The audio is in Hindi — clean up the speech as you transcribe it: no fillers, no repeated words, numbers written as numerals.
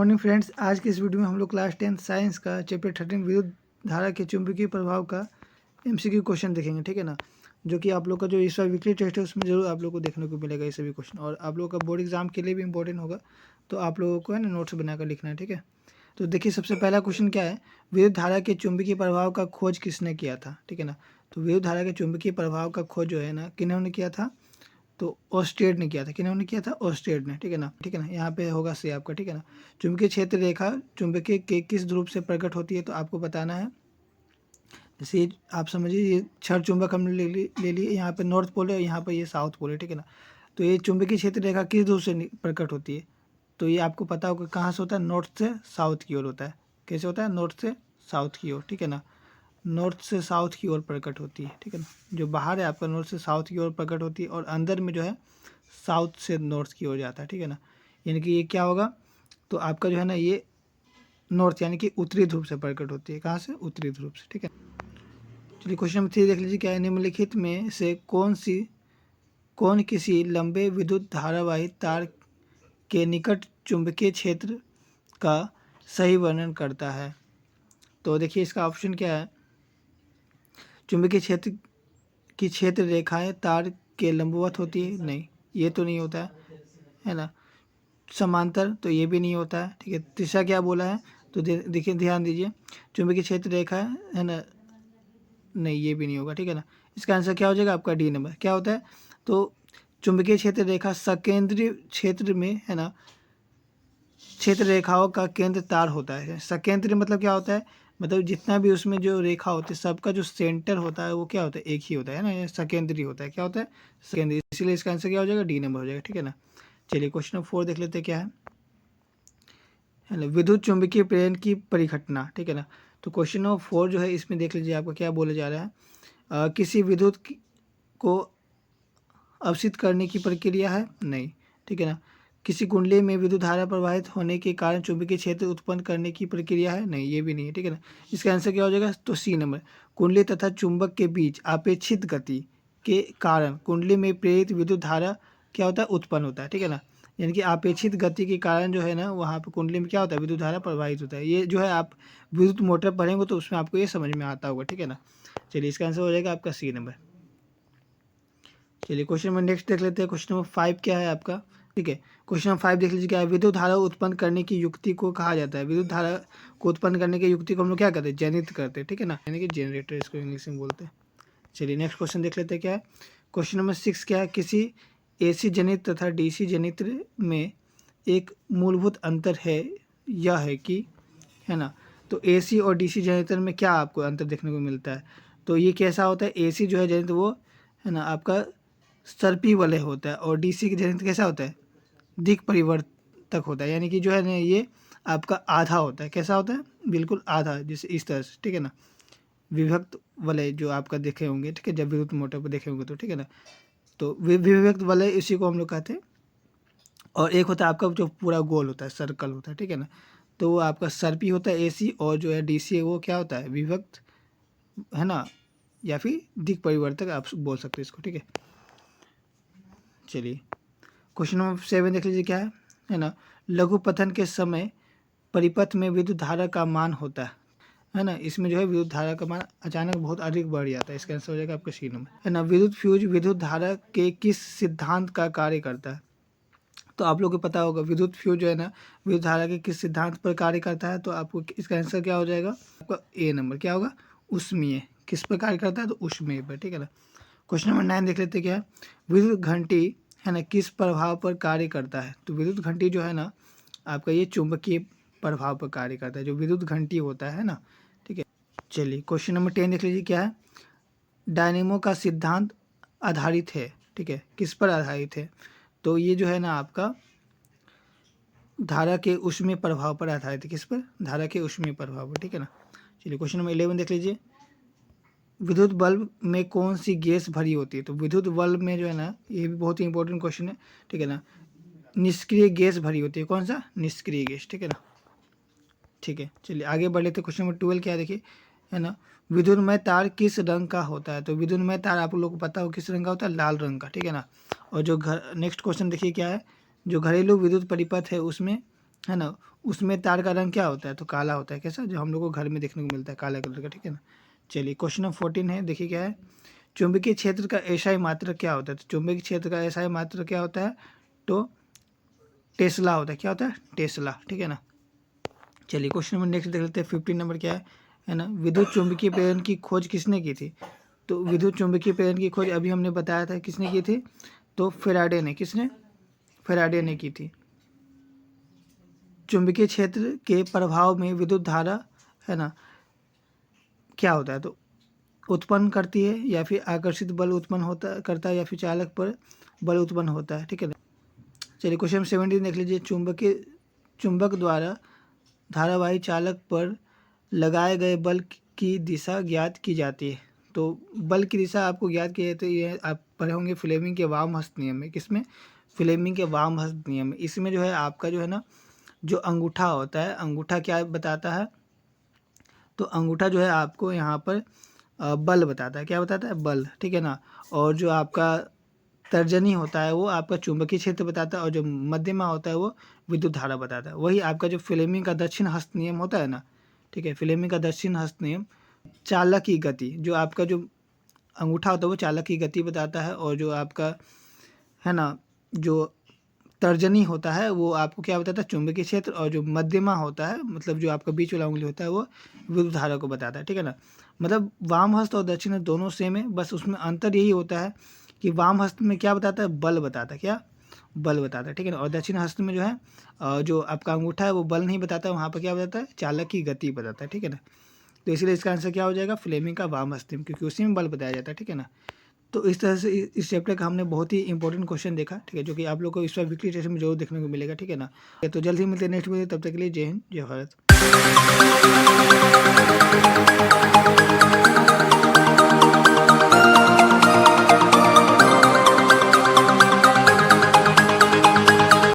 Morning friends. आज के इस वीडियो में हम लोग क्लास 10 साइंस का चैप्टर 13 विद्युत धारा के चुंबकीय प्रभाव का एमसीक्यू क्वेश्चन देखेंगे, ठीक है ना। जो कि आप लोग का जो इस बार वीकली टेस्ट है उसमें जरूर आप लोग को देखने को मिलेगा ये सभी क्वेश्चन, और आप लोग का बोर्ड एग्जाम के लिए भी इंपॉर्टेंट होगा, तो आप लोगों को है ना नोट्स बनाकर लिखना है, ठीक है। तो देखिए सबसे पहला क्वेश्चन क्या है, विद्युत धारा के चुंबकीय प्रभाव का खोज किसने किया था, ठीक है ना। तो विद्युत धारा के चुंबकीय प्रभाव का खोज जो है ना किन्होंने किया था, तो ऑस्टेड ने किया था। किन्होंने किया था? ऑस्टेड ने, ठीक है ना। यहाँ पे होगा सी आपका, ठीक है ना। चुंबकीय क्षेत्र रेखा चुंबकीय के किस ध्रुव से प्रकट होती है, तो आपको बताना है। जैसे आप समझिए ये क्षण चुंबक हमने ले लिए, यहाँ पे नॉर्थ पोल है, यहाँ पे ये साउथ पोल है, ठीक है ना। तो ये चुंबकीय क्षेत्र रेखा किस ध्रुव से प्रकट होती है, तो ये आपको पता होगा कहाँ से होता है, नॉर्थ से साउथ की ओर होता है। कैसे होता है? नॉर्थ से साउथ की ओर, ठीक है ना। नॉर्थ से साउथ की ओर प्रकट होती है, ठीक है ना। जो बाहर है आपका नॉर्थ से साउथ की ओर प्रकट होती है, और अंदर में जो है साउथ से नॉर्थ की ओर जाता है, ठीक है ना। यानी कि ये क्या होगा, तो आपका जो है ना ये नॉर्थ यानी कि उत्तरी ध्रुव से प्रकट होती है। कहाँ से? उत्तरी ध्रुव से, ठीक है। चलिए क्वेश्चन नंबर 3 देख लीजिए क्या है। निम्नलिखित में से कौन किसी लंबे विद्युत धारावाही तार के निकट चुंबकीय क्षेत्र का सही वर्णन करता है। तो देखिए इसका ऑप्शन क्या है, चुंबकीय क्षेत्र की क्षेत्र रेखाएं तार के लंबवत होती है, नहीं ये तो नहीं होता है ना। समांतर, तो ये भी नहीं होता है, ठीक है। तीसरा क्या बोला है, तो देखिए ध्यान दीजिए, चुंबकीय क्षेत्र रेखा है ना, नहीं ये भी नहीं होगा, ठीक है ना। इसका आंसर क्या हो जाएगा आपका डी नंबर। क्या होता है, तो चुंबकीय क्षेत्र रेखा सकेंद्रीय क्षेत्र में है ना, क्षेत्र रेखाओं का केंद्र तार होता है। सकेंद्रीय मतलब क्या होता है, मतलब जितना भी उसमें जो रेखा होती है सबका जो सेंटर होता है वो क्या होता है, एक ही होता है ना, ये सकेंद्रीय होता है। क्या होता है? सकेंद्रीय। इसीलिए इसका आंसर क्या हो जाएगा, डी नंबर हो जाएगा, ठीक है ना। चलिए क्वेश्चन नंबर 4 देख लेते हैं क्या है ना, विद्युत चुंबकीय प्रेरण की परिघटना, ठीक है ना। तो क्वेश्चन नंबर 4 जो है इसमें देख लीजिए आपका क्या बोला जा रहा है, किसी विद्युत को अवसित करने की प्रक्रिया है, नहीं, ठीक है ना। किसी कुंडली में विद्युत धारा प्रवाहित होने के कारण चुंबकीय क्षेत्र उत्पन्न करने की प्रक्रिया है, नहीं ये भी नहीं है, ठीक है ना। इसका आंसर क्या हो जाएगा, तो सी नंबर। कुंडली तथा चुंबक के बीच अपेक्षित गति के कारण कुंडली में प्रेरित विद्युत धारा क्या होता है, उत्पन्न होता है, ठीक है ना। यानी कि अपेक्षित गति के कारण जो है ना वहाँ पर कुंडली में क्या होता है, विद्युत धारा प्रवाहित होता है। ये जो है आप विद्युत मोटर पढ़ेंगे तो उसमें आपको ये समझ में आता होगा, ठीक है ना। चलिए इसका आंसर हो जाएगा आपका सी नंबर। चलिए क्वेश्चन नंबर नेक्स्ट देख लेते हैं। क्वेश्चन नंबर 5 क्या है आपका, ठीक है। क्वेश्चन नंबर 5 देख लीजिए क्या है, विद्युत धारा उत्पन्न करने की युक्ति को कहा जाता है। विद्युत धारा को उत्पन्न करने की युक्ति को हम लोग क्या करते हैं, जनित करते हैं, ठीक है ना, यानी कि जनरेटर इसको इंग्लिश में बोलते हैं। चलिए नेक्स्ट क्वेश्चन देख लेते हैं क्या है। क्वेश्चन नंबर 6 क्या है, किसी एसी जनित तथा डीसी जनित्र में एक मूलभूत अंतर है, यह है कि, है ना। तो एसी और डीसी जनित्र में क्या आपको अंतर देखने को मिलता है, तो ये कैसा होता है, एसी जो है जनित्र वो है ना आपका सर्पी वलय होता है, और डीसी के जनित्र कैसा होता है, दिक् परिवर्तक होता है। यानी कि जो है ना ये आपका आधा होता है। कैसा होता है, बिल्कुल आधा, जैसे इस तरह से, ठीक है ना। विभक्त वलय जो आपका देखे होंगे, ठीक है, जब विद्युत मोटर पर देखे होंगे तो, ठीक है ना। तो विभक्त वलय इसी को हम लोग कहते हैं। और एक होता है आपका जो पूरा गोल होता है, सर्कल होता है, ठीक है ना। तो वो आपका सर्पी होता है एसी, और जो है डीसी है वो क्या होता है, विभक्त, है ना, या फिर दिक् परिवर्तक आप बोल सकते हैं इसको, ठीक है। चलिए क्वेश्चन नंबर 7 देख लीजिए क्या है ना, लघु पतन के समय परिपथ में विद्युत धारा का मान होता है ना। इसमें जो है विद्युत धारा का मान अचानक बहुत अधिक बढ़ जाता है। इसका आंसर हो जाएगा आपका सी नंबर, है ना। विद्युत फ्यूज विद्युत धारा के किस सिद्धांत का कार्य करता है, तो आप लोगों को पता होगा विद्युत फ्यूज जो है ना विद्युत धारा के किस सिद्धांत पर कार्य करता है, तो आपको इसका आंसर क्या हो जाएगा आपका ए नंबर। क्या होगा, उष्मीय। किस पर कार्य करता है, तो उष्मीय पर, ठीक है ना। क्वेश्चन नंबर 9 देख लेते क्या है, विद्युत घंटी है ना किस प्रभाव पर कार्य करता है, तो विद्युत घंटी जो है ना आपका ये चुंबकीय प्रभाव पर कार्य करता है, जो विद्युत घंटी होता है ना, ठीक है। चलिए क्वेश्चन नंबर 10 देख लीजिए क्या है, डायनेमो का सिद्धांत आधारित है, ठीक है, किस पर आधारित है, तो ये जो है ना आपका धारा के ऊष्मीय प्रभाव पर आधारित है। किस पर, धारा के ऊष्मीय प्रभाव पर, ठीक है ना। चलिए क्वेश्चन नंबर 11 देख लीजिए, विद्युत बल्ब में कौन सी गैस भरी होती है, तो विद्युत बल्ब में जो है ना ये भी बहुत ही इंपॉर्टेंट क्वेश्चन है, ठीक है ना, निष्क्रिय गैस भरी होती है। कौन सा, निष्क्रिय गैस, ठीक है ना। ठीक है चलिए आगे बढ़ लेते हैं। क्वेश्चन नंबर 12 क्या है देखिए, है ना, विद्युतमय तार किस रंग का होता है, तो विद्युतमय तार आप लोग को पता हो किस रंग का होता है, लाल रंग का, ठीक है ना। और जो नेक्स्ट क्वेश्चन देखिए क्या है, जो घरेलू विद्युत परिपथ है उसमें है ना, उसमें तार का रंग क्या होता है, तो काला होता है। कैसा, जो हम लोग को घर में देखने को मिलता है काला कलर का, ठीक है ना। चलिए क्वेश्चन नंबर 14 है, देखिए क्या है। चुंबकीय क्षेत्र का एसआई मात्रक क्या होता है, तो चुंबकीय क्षेत्र का एसआई मात्रक क्या होता है, तो टेस्ला होता है। क्या होता है, टेस्ला, ठीक है ना। चलिए क्वेश्चन नंबर नेक्स्ट देख लेते हैं। 15 नंबर क्या है ना, विद्युत चुंबकीय प्रेरण की खोज किसने की थी, तो विद्युत चुंबकीय प्रेरण की खोज अभी हमने बताया था किसने की थी, तो फैराडे ने। किसने, फैराडे ने की थी। चुंबकीय क्षेत्र के प्रभाव में विद्युत धारा, है ना, क्या होता है, तो उत्पन्न करती है, या फिर आकर्षित बल उत्पन्न होता करता है, या फिर चालक पर बल उत्पन्न होता है, ठीक है ना। चलिए क्वेश्चन 17 देख लीजिए। चुंबक द्वारा धारावाही चालक पर लगाए गए बल की दिशा ज्ञात की जाती है, तो बल की दिशा आपको ज्ञात की जाती है। ये आप पढ़े होंगे फ्लेमिंग के वाम हस्त नियम में। किसमें, फ्लेमिंग के वाम हस्त नियम में। इसमें जो है आपका जो है ना, जो अंगूठा होता है, अंगूठा क्या बताता है, तो अंगूठा जो है आपको यहाँ पर बल बताता है। क्या बताता है, बल, ठीक है ना। और जो आपका तर्जनी होता है वो आपका चुंबकीय क्षेत्र बताता है, और जो मध्यमा होता है वो विद्युत धारा बताता है। वही आपका जो फ्लेमिंग का दक्षिण हस्त नियम होता है ना, ठीक है, फ्लेमिंग का दक्षिण हस्त नियम चालक की गति, जो आपका जो अंगूठा होता है वो चालक की गति बताता है, और जो आपका, है ना, जो तर्जनी होता है वो आपको क्या बताता है, चुंबकीय क्षेत्र, और जो मध्यमा होता है, मतलब जो आपका बीच वाला उंगली होता है, वो विद्युत धारा को बताता है, ठीक है ना। मतलब वाम हस्त और दक्षिण हस्त दोनों सेम है, बस उसमें अंतर यही होता है कि वाम हस्त में क्या बताता है, बल बताता है। क्या, बल बताता है, ठीक है ना। और दक्षिण हस्त में जो है जो आपका अंगूठा है वो बल नहीं बताता है, वहाँ पर क्या बताता है, चालक की गति बताता है, ठीक है ना। तो इसलिए इसका आंसर क्या हो जाएगा, फ्लेमिंग का वाम हस्त नियम, क्योंकि उसी में बल बताया जाता है, ठीक है ना। तो इस तरह से इस चैप्टर का हमने बहुत ही इंपॉर्टेंट क्वेश्चन देखा, ठीक है, जो कि आप लोग को इस बार वीकली टेस्ट में जरूर देखने को मिलेगा, ठीक है ना। तो जल्द ही मिलते हैं नेक्स्ट वीडियो, तब तक के लिए जय हिंद, जय भारत।